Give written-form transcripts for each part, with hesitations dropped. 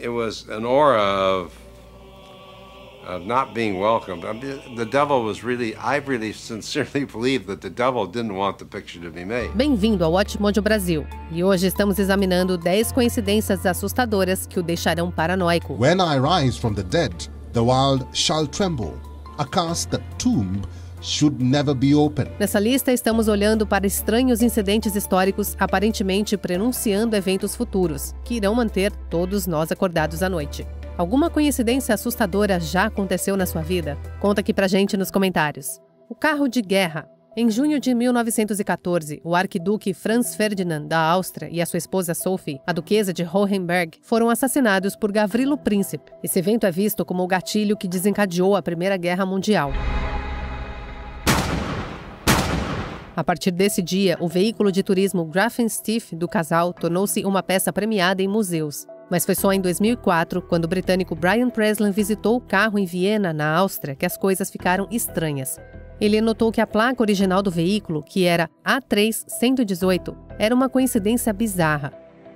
it was an aura of not being welcomed. I mean, the devil was I really sincerely believe that the devil didn't want the picture to be made. Bem-vindo ao Watchmojo Brasil. E hoje estamos examinando 10 coincidências assustadoras que o deixarão paranoico. When I rise from the dead, the world shall tremble. Acast the tomb should never be open. Nessa lista, estamos olhando para estranhos incidentes históricos aparentemente prenunciando eventos futuros, que irão manter todos nós acordados à noite. Alguma coincidência assustadora já aconteceu na sua vida? Conta aqui pra gente nos comentários. O carro de guerra. Em junho de 1914, o arquiduque Franz Ferdinand da Áustria e a sua esposa Sophie, a duquesa de Hohenberg, foram assassinados por Gavrilo Princip. Esse evento é visto como o gatilho que desencadeou a Primeira Guerra Mundial. A partir desse dia, o veículo de turismo Grafenstief do casal tornou-se uma peça premiada em museus. Mas foi só em 2004, quando o britânico Brian Preslan visitou o carro em Viena, na Áustria, que as coisas ficaram estranhas. Ele notou que a placa original do veículo, que era A3-118, era uma coincidência bizarra.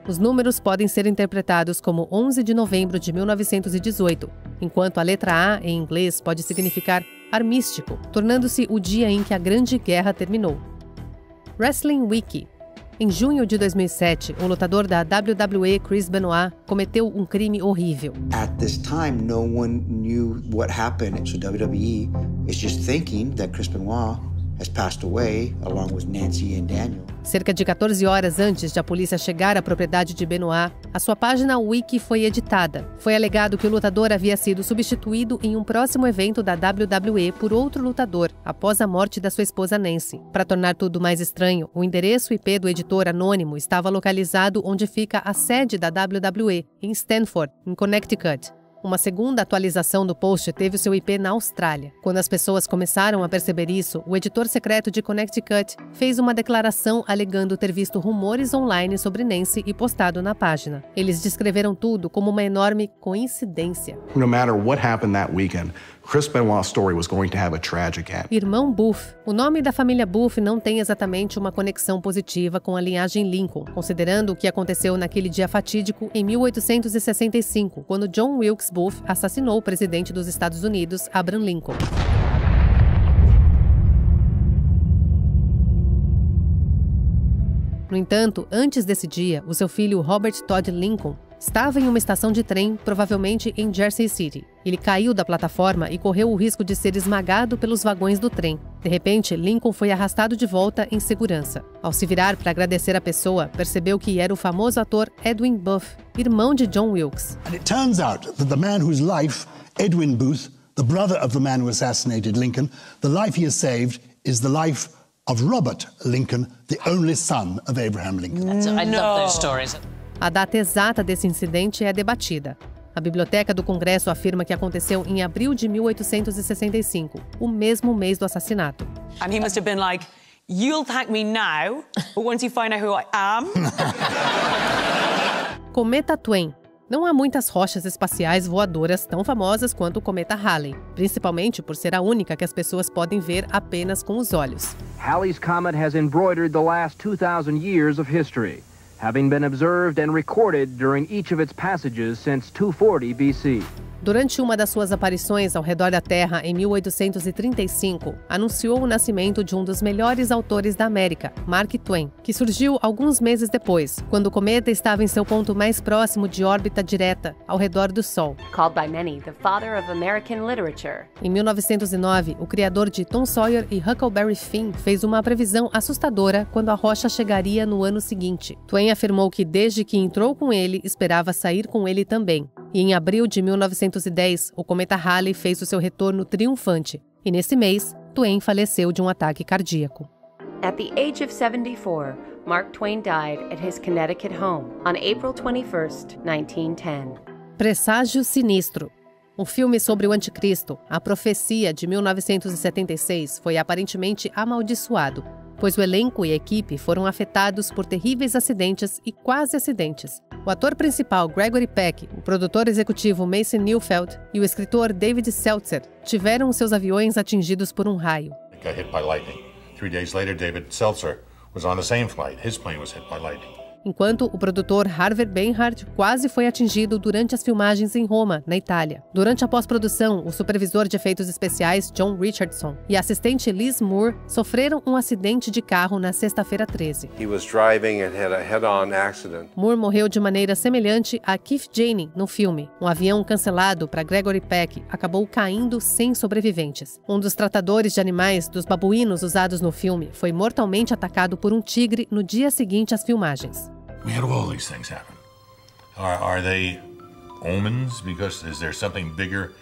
Os números podem ser interpretados como 11 de novembro de 1918, enquanto a letra A em inglês pode significar armístico, tornando-se o dia em que a Grande Guerra terminou. Wrestling Wiki. Em junho de 2007, o lutador da WWE, Chris Benoit, cometeu um crime horrível. At this time, no one knew what happened, so WWE is just thinking that Chris Benoit has passed away, along with Nancy and Daniel. Cerca de 14 horas antes de a polícia chegar à propriedade de Benoit, a sua página Wiki foi editada. Foi alegado que o lutador havia sido substituído em um próximo evento da WWE por outro lutador, após a morte da sua esposa Nancy. Para tornar tudo mais estranho, o endereço IP do editor anônimo estava localizado onde fica a sede da WWE, em Stanford, em Connecticut. Uma segunda atualização do post teve o seu IP na Austrália. Quando as pessoas começaram a perceber isso, o editor secreto de Connecticut fez uma declaração alegando ter visto rumores online sobre Nancy e postado na página. Eles descreveram tudo como uma enorme coincidência. No matter what happened that weekend, Chris Benoit's story was going to have a tragic end. Irmão Buff. O nome da família Buff não tem exatamente uma conexão positiva com a linhagem Lincoln, considerando o que aconteceu naquele dia fatídico em 1865, quando John Wilkes Booth assassinou o presidente dos Estados Unidos, Abraham Lincoln. No entanto, antes desse dia, o seu filho Robert Todd Lincoln estava em uma estação de trem, provavelmente em Jersey City. Ele caiu da plataforma e correu o risco de ser esmagado pelos vagões do trem. De repente, Lincoln foi arrastado de volta em segurança. Ao se virar para agradecer a pessoa, percebeu que era o famoso ator Edwin Booth, irmão de John Wilkes. And it turns out that the man whose life, Edwin Booth, the brother of the man who assassinated Lincoln, the life he has saved is the life of Robert Lincoln, the only son of Abraham Lincoln. I love those stories. A data exata desse incidente é debatida. A Biblioteca do Congresso afirma que aconteceu em abril de 1865, o mesmo mês do assassinato. And he must have been like, you'll thank me now, but once you find out who I am... Cometa Twain. Não há muitas rochas espaciais voadoras tão famosas quanto o cometa Halley, principalmente por ser a única que as pessoas podem ver apenas com os olhos. Halley's comet has embroidered the last 2,000 years of history, having been observed and recorded during each of its passages since 240 BC. Durante uma das suas aparições ao redor da Terra em 1835, anunciou o nascimento de um dos melhores autores da América, Mark Twain, que surgiu alguns meses depois, quando o cometa estava em seu ponto mais próximo de órbita direta, ao redor do Sol. Called by many the father of American literature. Em 1909, o criador de Tom Sawyer e Huckleberry Finn fez uma previsão assustadora quando a rocha chegaria no ano seguinte. Twain afirmou que desde que entrou com ele, esperava sair com ele também. E em abril de 1910, o cometa Halley fez o seu retorno triunfante. E nesse mês, Twain faleceu de um ataque cardíaco. At the age of 74, Mark Twain died at his Connecticut home on April 21st, 1910. Presságio Sinistro. O filme sobre o Anticristo, A Profecia, de 1976, foi aparentemente amaldiçoado, pois o elenco e a equipe foram afetados por terríveis acidentes e quase acidentes. O ator principal Gregory Peck, o produtor executivo Mason Neufeld e o escritor David Seltzer tiveram seus aviões atingidos por um raio. Got hit by lightning. 3 days later, David Seltzer was on the same flight. His plane was hit by lightning. enquanto o produtor Harvey Beinhardt quase foi atingido durante as filmagens em Roma, na Itália. Durante a pós-produção, o supervisor de efeitos especiais John Richardson e a assistente Liz Moore sofreram um acidente de carro na sexta-feira 13. He was driving and had a head-on accident. Moore morreu de maneira semelhante a Keith Janey no filme. Um avião cancelado para Gregory Peck acabou caindo sem sobreviventes. Um dos tratadores de animais dos babuínos usados no filme foi mortalmente atacado por um tigre no dia seguinte às filmagens. How do all these things happen? Are they omens? Because is there something bigger?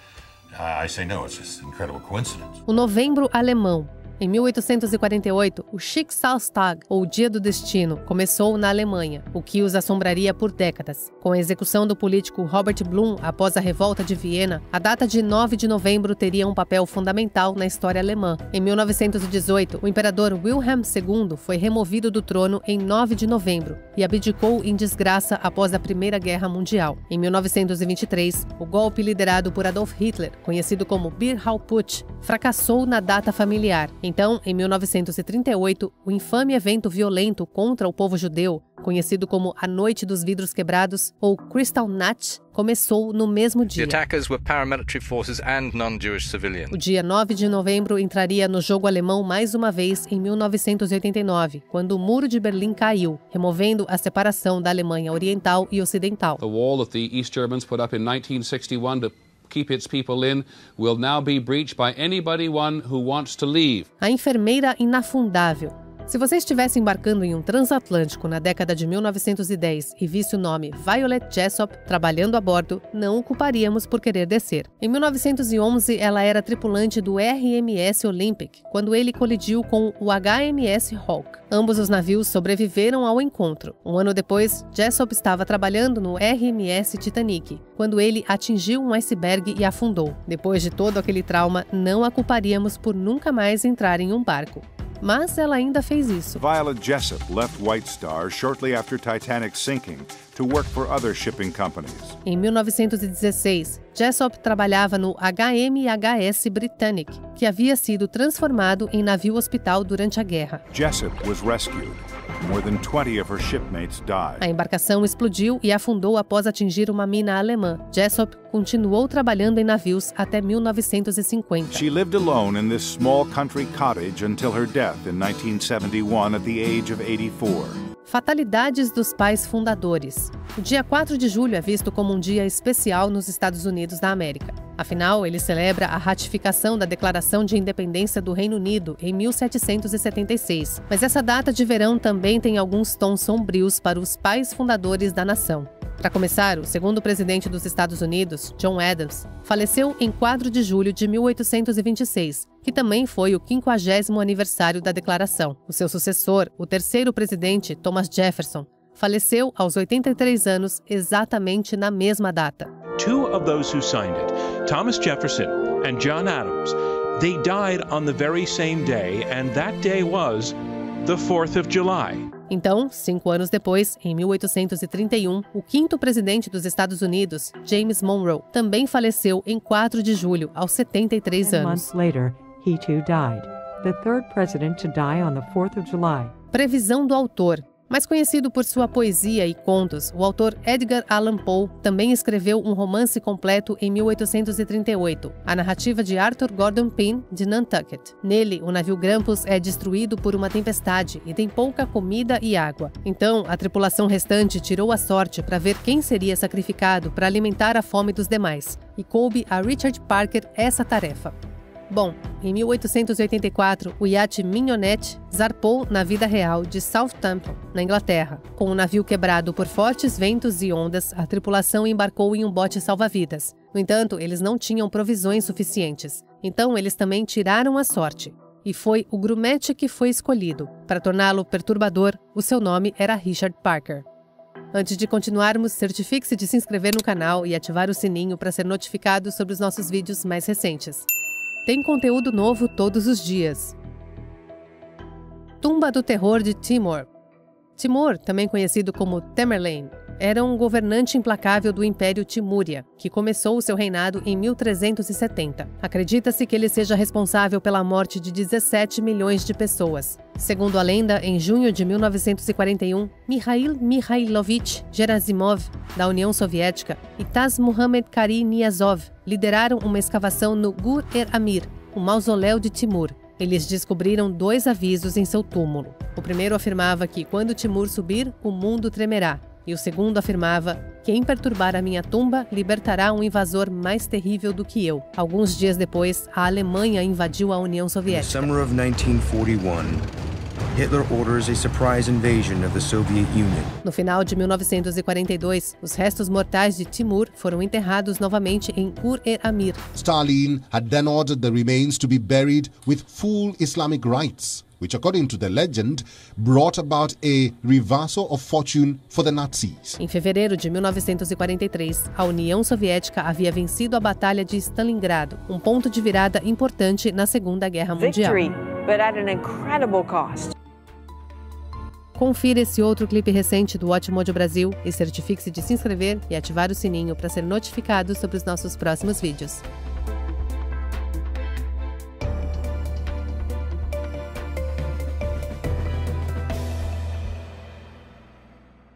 I say no, it's just incredible coincidence. O Novembro Alemão. Em 1848, o Schicksalstag, ou Dia do Destino, começou na Alemanha, o que os assombraria por décadas. Com a execução do político Robert Blum após a Revolta de Viena, a data de 9 de novembro teria um papel fundamental na história alemã. Em 1918, o imperador Wilhelm II foi removido do trono em 9 de novembro e abdicou em desgraça após a Primeira Guerra Mundial. Em 1923, o golpe liderado por Adolf Hitler, conhecido como Bierhauptputsch, fracassou na data familiar. Então, em 1938, o infame evento violento contra o povo judeu, conhecido como a Noite dos Vidros Quebrados, ou Kristallnacht, começou no mesmo dia. The attackers were paramilitary forces and non-Jewish civilians. O dia 9 de novembro entraria no jogo alemão mais uma vez em 1989, quando o Muro de Berlim caiu, removendo a separação da Alemanha Oriental e Ocidental. The wall that the East Germans put up in 1961 to keep its people in will now be breached by anybody who wants to leave. A enfermeira inafundável. Se você estivesse embarcando em um transatlântico na década de 1910 e visse o nome Violet Jessop trabalhando a bordo, não o culparíamos por querer descer. Em 1911, ela era tripulante do RMS Olympic, quando ele colidiu com o HMS Hawke. Ambos os navios sobreviveram ao encontro. Um ano depois, Jessop estava trabalhando no RMS Titanic, quando ele atingiu um iceberg e afundou. Depois de todo aquele trauma, não a culparíamos por nunca mais entrar em um barco. Mas ela ainda fez isso. Violet Jessop left White Star shortly after Titanic's sinking to work for other shipping companies. Em 1916, Jessop trabalhava no HMHS Britannic, que havia sido transformado em navio-hospital durante a guerra. Jessop was rescued. More than 20 of her shipmates died. A embarcação explodiu e afundou após atingir uma mina alemã. Jessop continuou trabalhando em navios até 1950. She lived alone in this small country cottage until her death in 1971 at the age of 84. Fatalidades dos pais fundadores. O dia 4 de julho é visto como um dia especial nos Estados Unidos da América. Afinal, ele celebra a ratificação da Declaração de Independência do Reino Unido em 1776. Mas essa data de verão também tem alguns tons sombrios para os pais fundadores da nação. Para começar, o segundo presidente dos Estados Unidos, John Adams, faleceu em 4 de julho de 1826, que também foi o 50º aniversário da declaração. O seu sucessor, o terceiro presidente, Thomas Jefferson, faleceu aos 83 anos, exatamente na mesma data. Two of those who signed it, Thomas Jefferson and John Adams, they died on the very same day, and that day was the 4th of July. Então, 5 anos depois, em 1831, o quinto presidente dos Estados Unidos, James Monroe, também faleceu em 4 de julho, aos 73 anos. Months later, he too died. The third president to die on the 4th of July. Previsão do autor. Mais conhecido por sua poesia e contos, o autor Edgar Allan Poe também escreveu um romance completo em 1838, a narrativa de Arthur Gordon Pym, de Nantucket. Nele, o navio Grampus é destruído por uma tempestade e tem pouca comida e água. Então, a tripulação restante tirou a sorte para ver quem seria sacrificado para alimentar a fome dos demais, e coube a Richard Parker essa tarefa. Bom, em 1884, o iate Mignonette zarpou na vida real de Southampton, na Inglaterra. Com o navio quebrado por fortes ventos e ondas, a tripulação embarcou em um bote salva-vidas. No entanto, eles não tinham provisões suficientes. Então, eles também tiraram a sorte. E foi o grumete que foi escolhido. Para torná-lo perturbador, o seu nome era Richard Parker. Antes de continuarmos, certifique-se de se inscrever no canal e ativar o sininho para ser notificado sobre os nossos vídeos mais recentes. Tem conteúdo novo todos os dias. Tumba do Terror de Timor. Timor, também conhecido como Tamerlane, era um governante implacável do Império Timúria, que começou o seu reinado em 1370. Acredita-se que ele seja responsável pela morte de 17 milhões de pessoas. Segundo a lenda, em junho de 1941, Mikhail Mikhailovich Gerasimov, da União Soviética, e Taz Muhammad Kari Niyazov lideraram uma escavação no Gur-e-Amir, o mausoléu de Timur. Eles descobriram 2 avisos em seu túmulo. O primeiro afirmava que, quando Timur subir, o mundo tremerá. E o segundo afirmava: quem perturbar a minha tumba libertará um invasor mais terrível do que eu. Alguns dias depois, a Alemanha invadiu a União Soviética. In the summer of 1941, Hitler orders a surprise invasion of the Soviet Union. No final de 1942, os restos mortais de Timur foram enterrados novamente em Gur-e-Amir. Stalin had then ordered the remains to be buried with full Islamic rites, which, according to the legend, brought about a reversal of fortune for the Nazis. Em fevereiro de 1943, a União Soviética havia vencido a Batalha de Stalingrado, um ponto de virada importante na Segunda Guerra Mundial. Victory, but at an incredible cost. Confira esse outro clipe recente do Watchmojo Brasil e certifique-se de se inscrever e ativar o sininho para ser notificado sobre os nossos próximos vídeos.